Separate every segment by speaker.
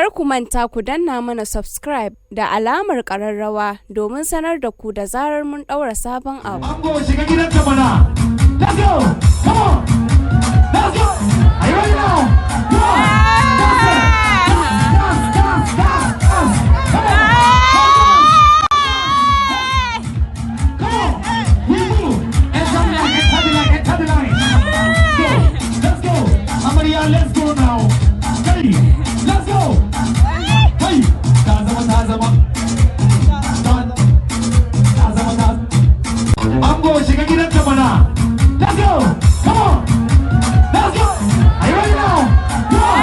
Speaker 1: Kar ku manta ku danna mana subscribe da alamar ƙararrawa domin sanar da ku da zarar mun ɗaura sabon abu.
Speaker 2: Ango shiga gidanka mana. Let's go. Come on. Let's go. Are you ready now? Come on. Come on. We move. Enter the line. Let's go. Amaria, let's go now. Ready? Let's go. Hey. Tazama. Ango shiga gidanka mana. Let's go. Come on. Let's go. Are you ready now? Come on.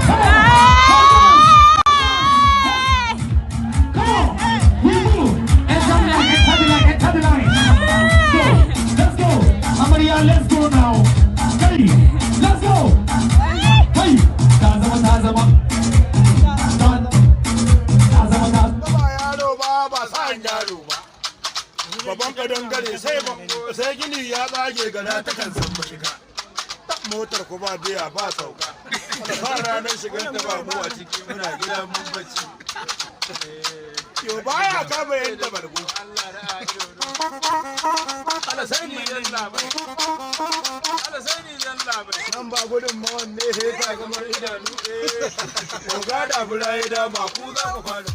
Speaker 2: Come on. We move. Enter the line. Let's go. Amaria, let's go now. Ready? Let's go. Hey. Tazama.
Speaker 3: Babban gadon gare sai gini ya tsage gada ta kan zamba shiga motar ku ba biya ba sauka da fara ranar shigar ta ba mu a ciki muna gida mun bacci yo baya kama yadda bargo Allah sai ni zan labai nan ba gudun mawan ne sai ta gamar idanu ga da bulaye da ba ku za ku fara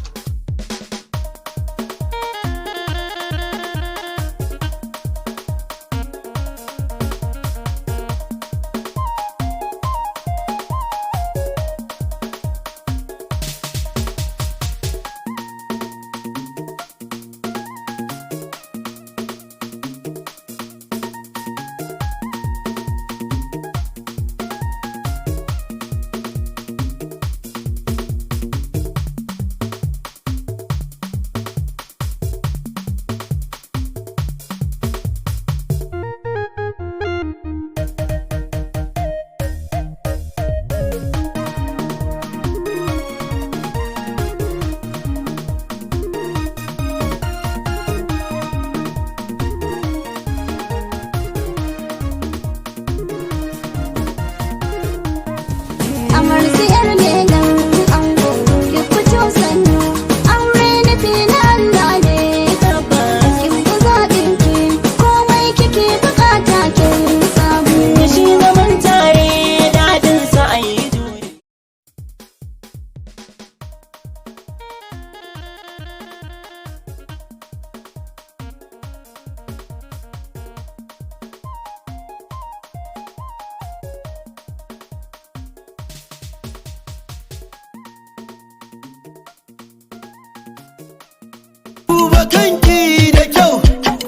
Speaker 4: Duba kanki da kyau,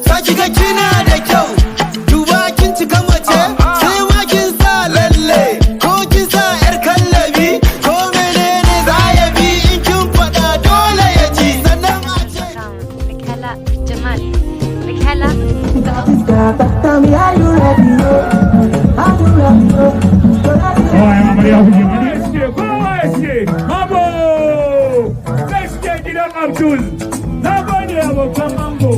Speaker 4: saki ga kina da kyau. Duba kin cika mace, sai ma kin sa lalle. Ko kin sa yar kallabi, ko menene za ya bi in kin faɗa dole ya ji. Sannan a ce
Speaker 5: Rikala, Jamal, Rikala.
Speaker 2: Kowa ya ce, Mabo! Zai suke gidan Abdul. Na gode abokan ango.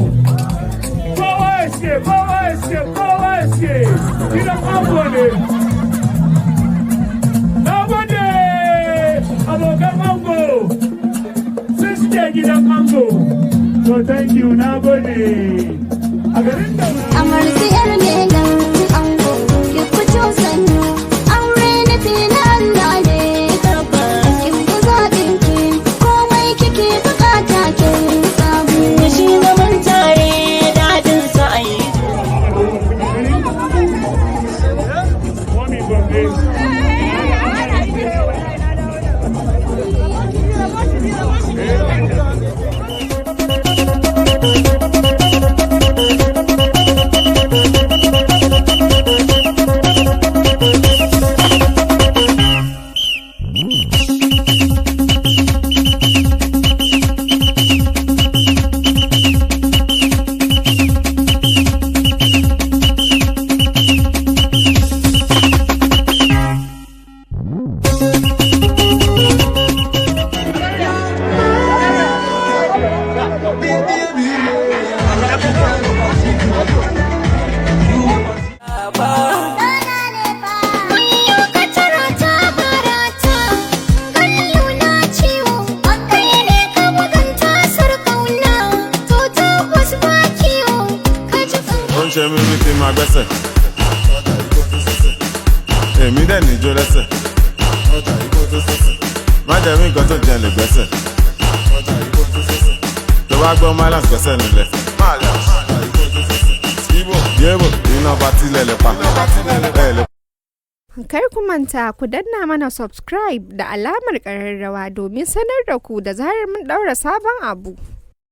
Speaker 2: Kowa ya ce, gidan ango ne. Na gode abokan ango. Sun suke gidan ango. So thank you, na gode. A garin da
Speaker 6: Amarci yar lelan ango, ki fito sannu. Aure nufi na Allah ne karba. Kin fi zaɓin ki, komai kike bukata kin samu.
Speaker 7: Shi zaman tare daɗin sa a yi.
Speaker 8: ṣe mí bí kí n máa gbẹ́sẹ̀. Èmi dẹ̀ níjó lẹ́sẹ̀. Má jẹ́ mí nǹkan tó jẹ lè gbẹ́sẹ̀. Tó bá gbọ́ Malams gbẹ́sẹ̀ nílẹ̀. Yebo, iná bá tilẹ̀ lè pa.
Speaker 9: Kar ku manta ku danna mana subscribe da alamar ƙararrawa domin sanar da ku da zarar mun ɗaura sabon abu.